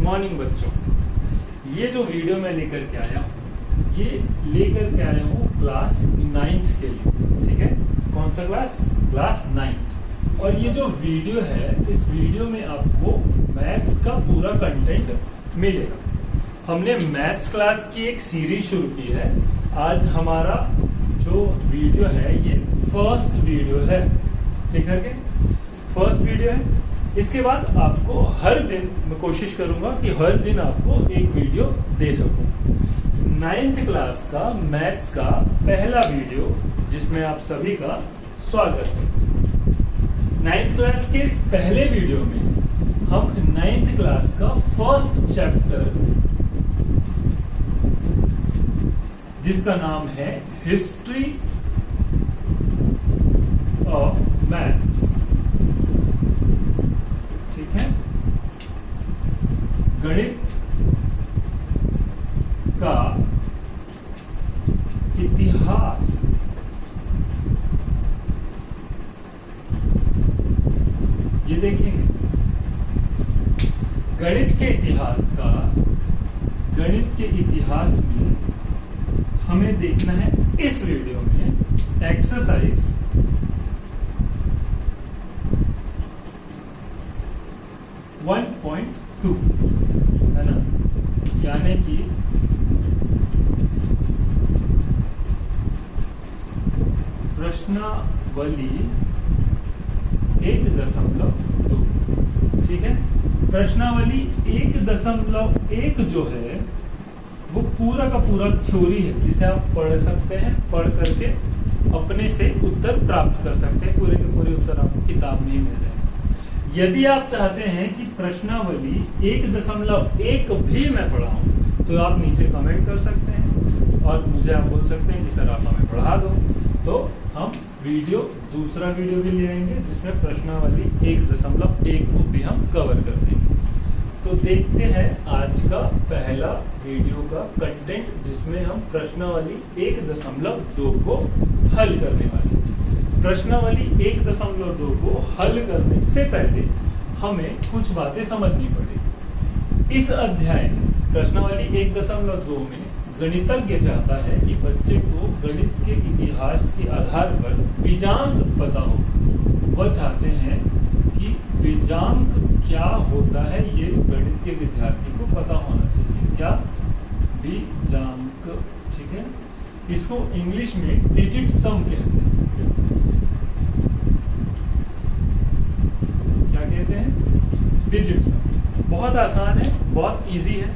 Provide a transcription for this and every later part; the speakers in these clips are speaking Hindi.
मॉर्निंग बच्चों, ये जो वीडियो मैं लेकर के आया हूँ ये लेकर के आया हूँ क्लास 9th के लिए। ठीक है, कौन सा क्लास? Class 9th। और ये जो वीडियो है, इस वीडियो में आपको मैथ्स का पूरा कंटेंट मिलेगा। हमने मैथ्स क्लास की एक सीरीज शुरू की है। आज हमारा जो वीडियो है ये फर्स्ट वीडियो है। ठीक है, फर्स्ट वीडियो है। इसके बाद आपको हर दिन मैं कोशिश करूंगा कि हर दिन आपको एक वीडियो दे सकूं। 9th क्लास का मैथ्स का पहला वीडियो जिसमें आप सभी का स्वागत है। 9th क्लास के इस पहले वीडियो में हम 9th क्लास का फर्स्ट चैप्टर जिसका नाम है हिस्ट्री ऑफ मैथ्स, ठीक है, गणित का इतिहास, ये देखेंगे। गणित के इतिहास में हमें देखना है इस वीडियो में एक्सरसाइज 1.2 है ना, यानी कि प्रश्नावली 1.2। ठीक है, प्रश्नावली 1.1 जो है वो पूरा का पूरा थ्योरी है जिसे आप पढ़ सकते हैं, पढ़ करके अपने से उत्तर प्राप्त कर सकते हैं। पूरे के पूरे उत्तर आपको किताब में ही मिल जाएंगे। यदि आप चाहते हैं कि प्रश्नावली 1.1 भी मैं पढ़ाऊं तो आप नीचे कमेंट कर सकते हैं और मुझे आप बोल सकते हैं कि सर आप हमें पढ़ा दो, तो हम दूसरा वीडियो भी ले आएंगे जिसमें प्रश्नावली 1.1 को भी हम कवर कर देंगे। तो देखते हैं आज का पहला वीडियो का कंटेंट जिसमें हम प्रश्नावली 1.2 को हल करने वाले हैं। प्रश्नावली 1.2 को हल करने से पहले हमें कुछ बातें समझनी पड़ेगी। इस अध्याय में प्रश्नावली 1.2 में गणितज्ञ चाहता है कि बच्चे को गणित के इतिहास के आधार पर बीजांक पता हो। वह चाहते हैं कि बीजांक क्या होता है ये गणित के विद्यार्थी को पता होना चाहिए। क्या? बीजांक। ठीक है, इसको इंग्लिश में डिजिट सम कहते हैं। क्या कहते हैं? डिजिट सम। बहुत आसान है, बहुत इजी है।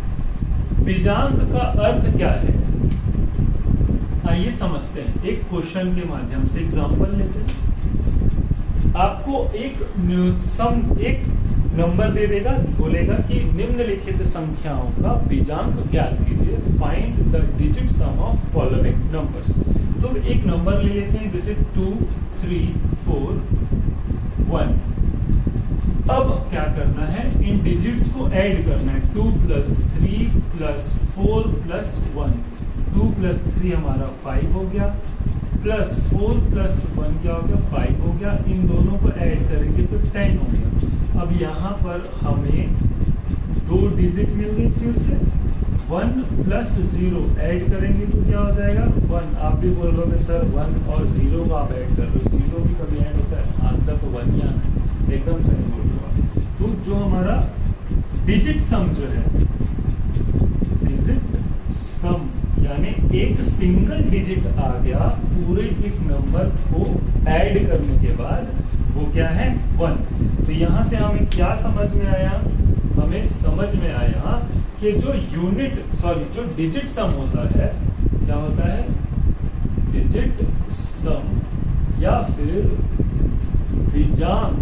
बीजांक का अर्थ क्या है, आइए समझते हैं। एक क्वेश्चन के माध्यम से एग्जांपल लेते हैं। आपको एक नंबर दे देगा, बोलेगा कि निम्नलिखित संख्याओं का बीजांक ज्ञात कीजिए, find the digit some of following numbers. तो एक नंबर ले लेते हैं जैसे 2, 3, 4, 1। अब क्या करना है, इन डिजिट्स को ऐड करना है। 2 + 3 + 4 + 1। 2 + 3 हमारा 5 हो गया, प्लस 4 + 1 क्या हो गया? 5 हो गया। इन दोनों को ऐड करेंगे तो 10 हो गया। अब यहाँ पर हमें 2 डिजिट मिल गई। फिर से 1 + 0 ऐड करेंगे तो क्या हो जाएगा? 1। आप भी बोल रहे सर 1 और 0 का आप ऐड कर रहे हो, 0 भी कभी ऐड होता है? आंसर तो 1 ही आना है। एकदम सही बोल रहे हो। तो जो हमारा डिजिट सम जो है, डिजिट सम यानी एक सिंगल डिजिट आ गया पूरे इस नंबर को ऐड करने के बाद, वो क्या है? 1। तो यहां से हमें क्या समझ में आया? हमें समझ में आया कि जो डिजिट सम होता है, क्या होता है? डिजिट सम या फिर बीजांक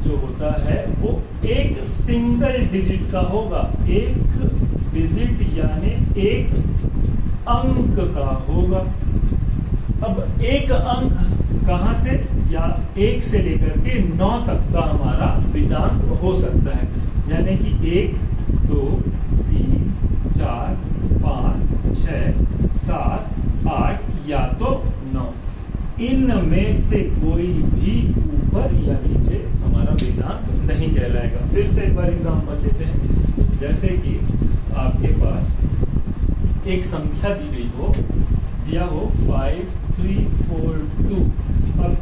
जो होता है वो एक सिंगल डिजिट का होगा। एक डिजिट यानी एक अंक का होगा। अब एक अंक कहां से? या 1 से लेकर के 9 तक का हमारा बीजांक हो सकता है। यानी कि 1, 2, 3, 4, 5, 6, 7, 8 या तो 9। इनमें से कोई भी ऊपर या नीचे हमारा बीजांक नहीं कहलाएगा। फिर से एक बार एग्जांपल लेते हैं। जैसे कि आपके पास एक संख्या दी गई हो, दिया हो 5342। अब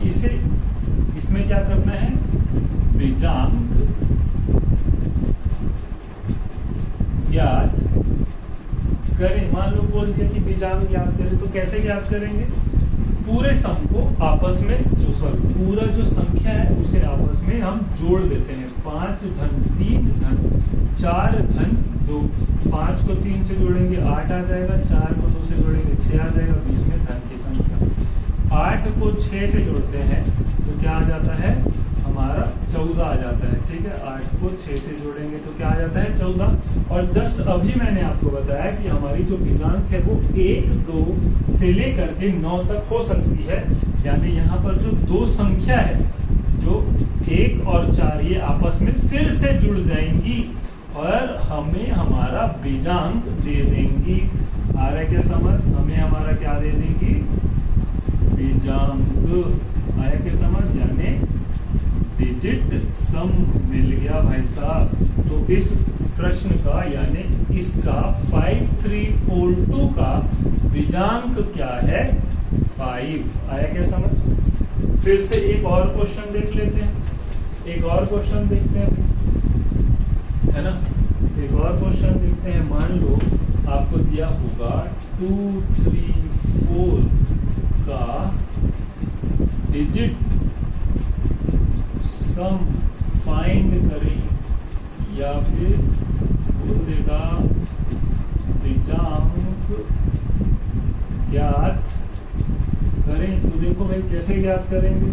इसमें क्या करना है, बीजांक ज्ञात करें। मान लो बोल दिया कि बीजांक ज्ञात करें, तो कैसे ज्ञात करेंगे, पूरे सम को आपस में पूरा जो संख्या है उसे आपस में हम जोड़ देते हैं। 5 धन 3 धन 4 धन 2, 5 को 3 से जोड़ेंगे 8 आ जाएगा, 4 को 2 से जोड़ेंगे 6 आ जाएगा, बीच में धन की संख्या। 8 को 6 से जोड़ते हैं तो क्या आ जाता है, हमारा 14 आ जाता है। ठीक है, 8 को 6 से जोड़ेंगे तो क्या आ जाता है, 14। और जस्ट अभी मैंने आपको बताया कि हमारी जो बीजांक है वो 1 2 से लेकर के 9 तक हो सकती है। यानी यहाँ पर जो दो संख्या है, जो 1 और 4, ये आपस में फिर से जुड़ जाएंगी और हमें हमारा बीजांक दे देंगी। आ रहा है क्या समझ, हमें हमारा क्या दे देंगी, बीजांक। आया क्या समझ, यानी डिजिट सम मिल गया भाई साहब। तो इस प्रश्न का यानी इसका 5342 का बीजांक क्या है, 5। आया क्या समझ। फिर से एक और क्वेश्चन देख लेते हैं, एक और क्वेश्चन देखते हैं, है ना। एक और क्वेश्चन देखते हैं। मान लो आपको दिया होगा 234 का डिजिट सम फाइंड करें, या फिर बोल देगा बीजांक ज्ञात करें। तो देखो भाई कैसे ज्ञात करेंगे,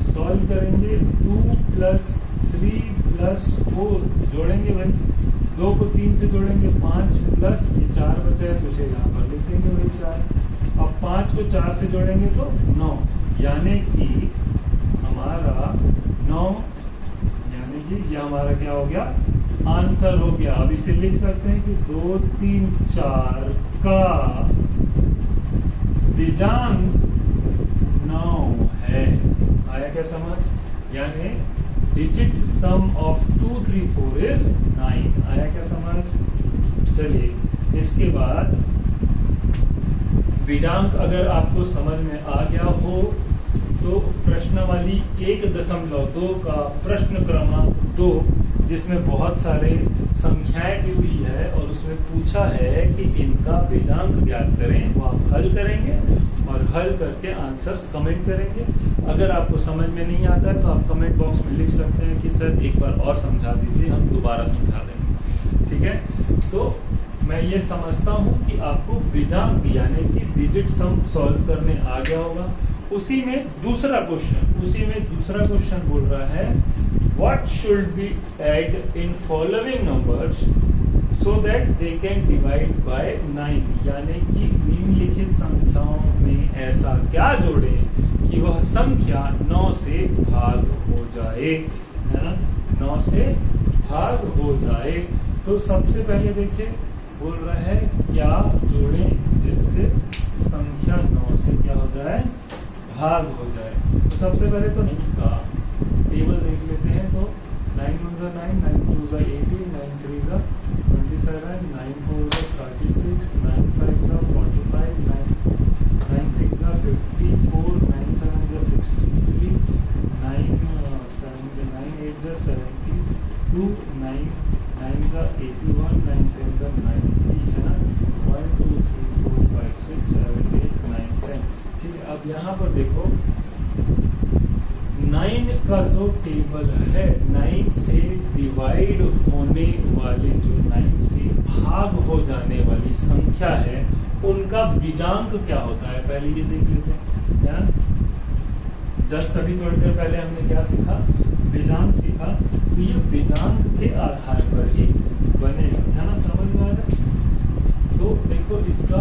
सॉल्व करेंगे। 2 + 3 + 4 जोड़ेंगे भाई, 2 को 3 से जोड़ेंगे 5 प्लस ये 4 बचा है तो इसे यहाँ पर लिख देंगे भाई 4। अब 5 को 4 से जोड़ेंगे तो 9, यानी कि हमारा 9, यानी कि ये हमारा क्या हो गया, आंसर हो गया। अब इसे लिख सकते हैं कि 2 3 4 का बीजांक 9 है। आया क्या समझ, यानी डिजिट सम ऑफ 2 3 4 इज 9। आया क्या समझ। चलिए इसके बाद बीजांक अगर आपको समझ में आ गया हो तो प्रश्नावली 1.2 का प्रश्न क्रमांक 2, जिसमें बहुत सारे संख्याएं दी हुई है और उसमें पूछा है कि इनका बीजांक ज्ञात करें, वो आप हल करेंगे और हल करके आंसर्स कमेंट करेंगे। अगर आपको समझ में नहीं आता है तो आप कमेंट बॉक्स में लिख सकते हैं कि सर एक बार और समझा दीजिए, हम दोबारा समझा देंगे। ठीक है, तो मैं ये समझता हूँ कि आपको बीजांक यानी कि डिजिट सम सॉल्व करने आ गया होगा। उसी में दूसरा क्वेश्चन बोल रहा है, what should be add in following numbers so that they can divide by 9। यानी कि निम्नलिखित संख्याओं में ऐसा क्या जोड़े कि वह संख्या 9 से भाग हो जाए, है ना, 9 से भाग हो जाए। तो सबसे पहले देखिए बोल रहा है क्या जोड़ें जिससे संख्या 9 से क्या हो जाए, भाग हो जाए। तो सबसे पहले तो इनका टेबल देख लेते हैं। तो 9 × 9, 9 × 2 = 18, 9 × 3 = 27, 9 × 4 = 36, 9 × 5 = 45, 9 × 6 = 54, 9 × 7 = 63, 9 × 8 = 72, 9 × 81, 9 × 10 = 90, है ना। 1 2 3 4 5 6 7 8 9 10। ठीक है, अब यहाँ पर देखो 9 का जो टेबल है, 9 से डिवाइड होने वाली, जो 9 से भाग हो जाने वाली संख्या है, उनका बीजांक क्या होता है पहले ये देख लेते हैं। जस्ट अभी थोड़ी देर पहले हमने क्या सीखा, बीजांक सीखा। तो ये बीजांक के आधार पर ही बनेगा, है ना, समझ में आ रहा है। तो देखो इसका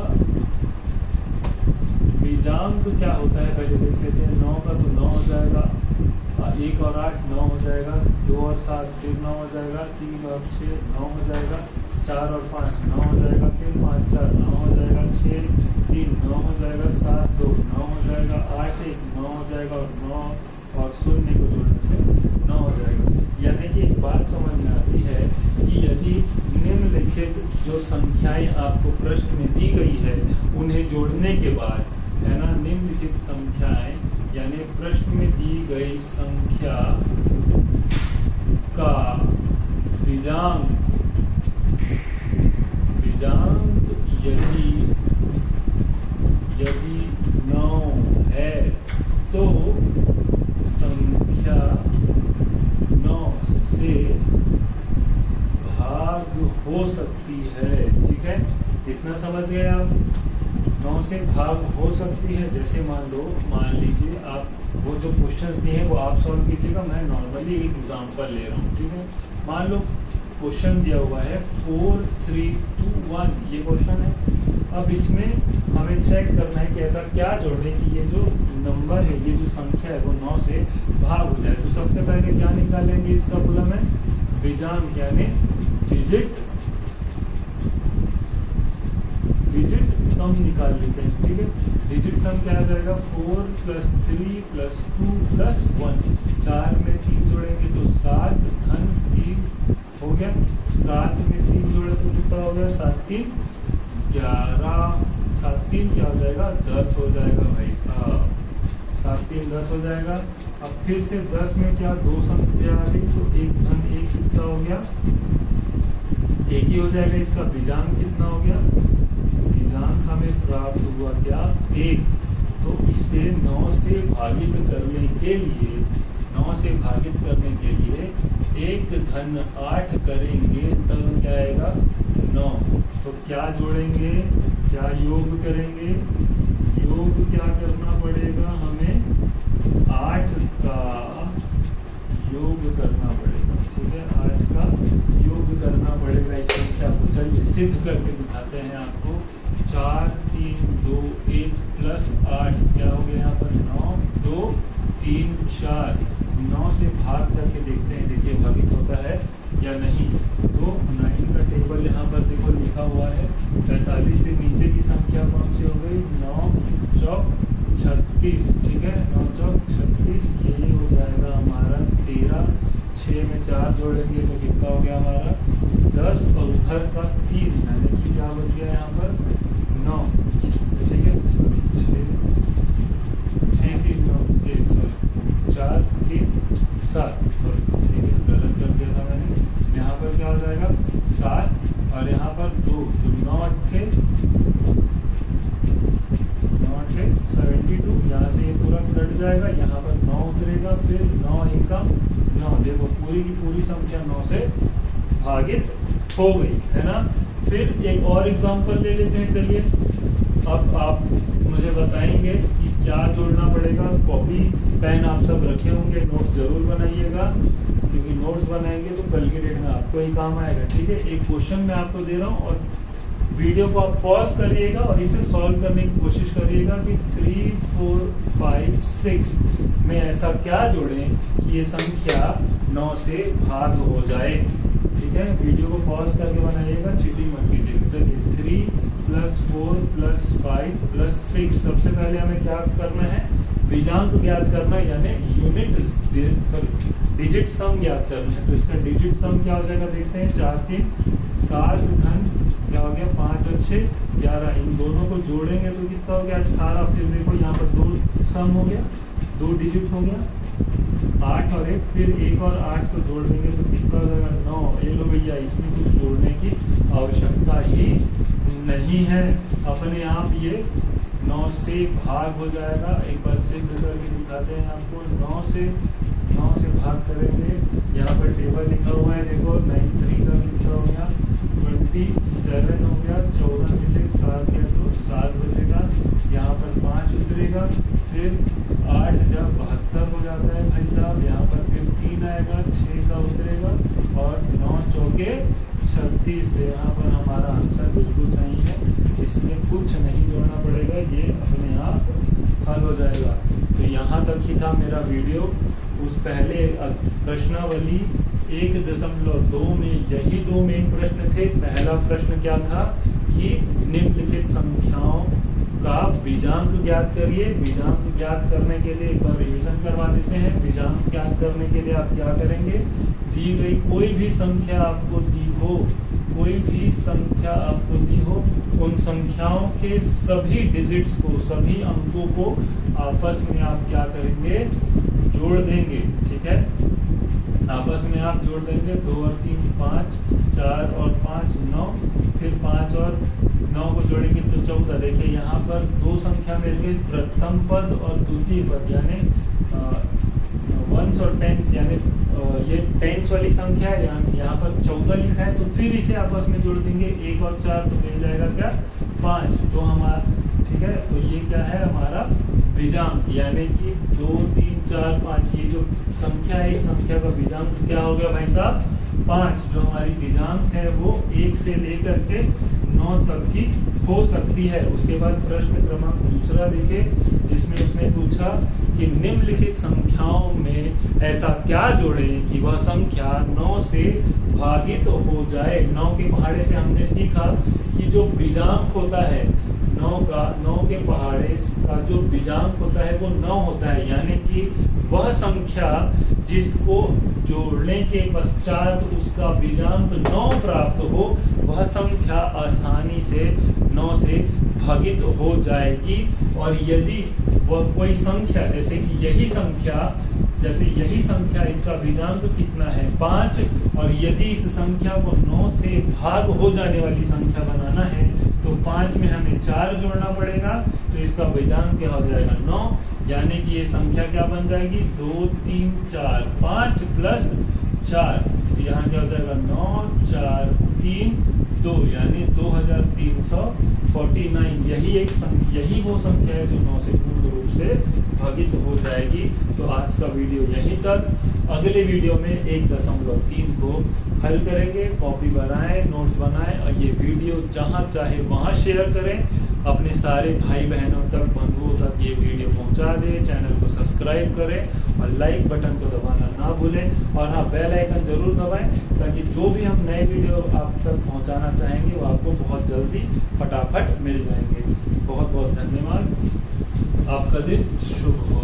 बीजांक क्या होता है पहले देख लेते हैं। 9 का तो 9 हो जाएगा, 1 और 8 9 हो जाएगा, 2 और 7 फिर 9 हो जाएगा, 3 और 6 9 हो जाएगा, 4 और 5 9 हो जाएगा, फिर 5 4 9 हो जाएगा, 6 3 9 हो जाएगा, 7 2 9 हो जाएगा, 8 1 9 हो जाएगा, और 9 और 0 को जोड़ने से 9 हो जाएगा। यानी कि एक बात समझ में आती है कि यदि निम्न निम्नलिखित जो संख्याएं आपको प्रश्न में दी गई है उन्हें जोड़ने के बाद, है ना, निम्नलिखित संख्याएं यानी प्रश्न में दी गई संख्या का बीजांक यदि 9 है तो संख्या 9 से भाग हो सकती है। ठीक है, इतना समझ गए आप? 9 से भाग हो सकती है। जैसे मान लीजिए आप वो जो क्वेश्चंस दिए हैं वो आप सॉल्व कीजिएगा, मैं नॉर्मली एक एग्जांपल ले रहा हूँ। ठीक है, मान लो क्वेश्चन दिया हुआ है 4 3 2 1, ये क्वेश्चन है। अब इसमें हमें चेक करना है कि ऐसा क्या जोड़े कि ये जो नंबर है, ये जो संख्या है वो 9 से भाग हो जाए। तो सबसे पहले क्या निकालेंगे, इसका कॉलम है बीजांक यानी डिजिट सम निकाल लेते हैं। ठीक है, डिजिट सम क्या आ जाएगा, 4 + 3 + 2 + 1, 4 में 3 जोड़ेंगे तो 7 धन 3 हो गया। 7 में 3 जोड़े तो कितना हो गया, 7 3 11, 7 3 क्या हो जाएगा, 10 हो जाएगा भाई साहब। 7 3 10 हो जाएगा। अब फिर से 10 में क्या, 2 संख्या आ गई तो 1 धन 1 कितना हो गया, 1 ही हो जाएगा। इसका बीजांक कितना हो गया, बीजांक हमें प्राप्त हुआ क्या, 1। तो इसे 9 से भागित करने के लिए 1 धन 8 करेंगे तब क्या आएगा, 9। तो क्या जोड़ेंगे, क्या योग करेंगे, योग क्या करना पड़ेगा हमें, 8 का योग करना पड़ेगा। ठीक है, 8 का योग करना पड़ेगा इस संख्या को। चलिए सिद्ध करके दिखाते हैं आपको। 4 3 2 1 + 8 क्या हो गया यहाँ पर, 9 2 3 4। 9 से भाग करके देखते हैं, देखिए भागित होता है या नहीं। तो 9 का टेबल यहाँ पर देखो लिखा हुआ है। 45 से नीचे की संख्या कौन सी हो गई, 9 चौक 36। ठीक है, 9 चौक 36, यही हो जाएगा हमारा 13। 6 में 4 जोड़ेंगे तो कितना हो गया हमारा, 10, और उधर का 3 यानी कि क्या बच गया यहाँ पर, 9। ठीक है, 6 3 9 4 3 7, सॉरी ठीक है गलत कर दिया था मैंने। यहाँ पर क्या हो जाएगा, 7 और यहाँ पर 2, तो 9 8 72। यहाँ से ये पूरा कट जाएगा, यहाँ पर 9 उतरेगा, फिर 9 1 9। देखो पूरी की पूरी संख्या 9 से भागित हो गई, है ना। फिर एक और एग्जांपल ले लेते हैं। चलिए अब आप मुझे बताएंगे कि क्या जोड़ना पड़ेगा। कॉपी पेन आप सब रखे होंगे, नोट्स जरूर बनाइएगा, क्योंकि नोट्स बनाएंगे तो कल की डेट में आपको ही काम आएगा। ठीक है, एक क्वेश्चन मैं आपको दे रहा हूँ और वीडियो को आप पॉज करिएगा और इसे सॉल्व करने की कोशिश करिएगा कि 3 4 5 6 में ऐसा क्या जोड़ें कि ये संख्या 9 से भाग हो जाए। ठीक है, वीडियो को पॉज करके बनाइएगा, चीटिंग मत कीजिएगा। चलिए 3 + 4 + 5 + 6। सबसे पहले हमें क्या करना है, बीजांक ज्ञात करना है, यानी डिजिट सम ज्ञात करना है। तो इसका डिजिट सम क्या हो जाएगा, देखते हैं। 4 3 7 धन क्या हो गया, 5 और 6 11। इन दोनों को जोड़ेंगे तो कितना हो गया, 18। फिर देखो यहाँ पर 2 सम हो गया, 2 डिजिट हो गया, 8 और 1। फिर 1 और 8 को जोड़ देंगे तो कितना हो जाएगा, 9। ये लो भैया, इसमें कुछ जोड़ने की आवश्यकता ही नहीं है, अपने आप ये 9 से भाग हो जाएगा। एक बार सिद्ध करके दिखाते हैं आपको। 9 से भाग करेंगे, यहाँ पर टेबल लिखा हुआ है, देखो 9 3 का कितना हो गया, 27 हो गया। 14 में से 7 गया तो 7 बचेगा, यहाँ पर 5 उतरेगा। फिर 8 जब 72 हो जाता है भाई साहब, यहाँ पर फिर 3 आएगा, 6 का उतरेगा और 9 चौके 36। तो यहाँ पर हमारा आंसर बिल्कुल सही है, इसमें कुछ नहीं जोड़ना पड़ेगा, ये अपने आप हल हो जाएगा। तो यहाँ तक ही था मेरा वीडियो। उस पहले प्रश्नावली 1.2 में यही 2 मेन प्रश्न थे। पहला प्रश्न क्या था कि निम्नलिखित संख्याओं का बीजांक ज्ञात करिए। बीजांक ज्ञात करने के लिए एक बार रिवीजन करवा देते हैं। बीजांक ज्ञात करने के लिए आप क्या करेंगे, दी गई कोई भी संख्या आपको दी हो, कोई भी संख्या आपको दी हो, उन संख्याओं के सभी डिजिट्स को, सभी अंकों को आपस में आप क्या करेंगे, जोड़ देंगे। ठीक है, आपस में आप जोड़ देंगे। 2 और 3 5, 4 और 5 9, फिर 5 और 9 को जोड़ेंगे तो 14। देखिए यहाँ पर दो संख्या मिल गई, प्रथम पद और द्वितीय पद, यानी वंस और टेंस, यानी ये टेंस वाली संख्या है, यहाँ पर 14 लिखा है, तो फिर इसे आपस में जोड़ देंगे। 1 और 4 तो मिल जाएगा क्या, 5। तो हमारा, ठीक है, तो ये क्या है हमारा बीजांक, यानी कि 2 3 4 5, ये जो संख्या है, इस संख्या का बीजांक क्या हो गया भाई साहब, 5। जो हमारी बीजांक है वो 1 से लेकर के 9 तक की हो सकती है। उसके बाद प्रश्न क्रमांक दूसरा देखे, जिसमें उसने पूछा कि निम्नलिखित संख्याओं में ऐसा क्या जोड़ें कि वह संख्या 9 से भागित हो जाए। 9 के पहाड़े से हमने सीखा कि जो बीजांक होता है 9 के पहाड़े का जो बीजांक होता है वो 9 होता है, यानी कि वह संख्या जिसको जोड़ने के पश्चात उसका बीजांक 9 प्राप्त हो, वह संख्या आसानी से 9 से भागित हो जाएगी। और यदि वह कोई संख्या, जैसे कि यही संख्या इसका बीजांक कितना है, 5, और यदि इस संख्या को 9 से भाग हो जाने वाली संख्या बनाना है तो 5 में हमें 4 जोड़ना पड़ेगा, तो इसका बीजांक क्या हो जाएगा, 9। यानी कि ये संख्या क्या बन जाएगी, 2 3 4 5 प्लस 4, तो यहाँ क्या हो जाएगा, 9 4 3 2, यानी 2349। यही वो संख्या है जो 9 से पूर्ण रूप से भागित हो जाएगी। तो आज का वीडियो यहीं तक। अगले वीडियो में 1.3 को हल करेंगे। कॉपी बनाएं, नोट्स बनाएं और ये वीडियो जहां चाहे वहां शेयर करें। अपने सारे भाई बहनों तक, बंधुओं तक ये वीडियो पहुंचा दें। चैनल को सब्सक्राइब करें और लाइक बटन को दबाना ना भूलें। और हाँ, बेल आइकन जरूर दबाएं ताकि जो भी हम नए वीडियो आप तक पहुंचाना चाहेंगे वो आपको बहुत जल्दी फटाफट मिल जाएंगे। बहुत बहुत धन्यवाद। आपका दिन शुभ हो।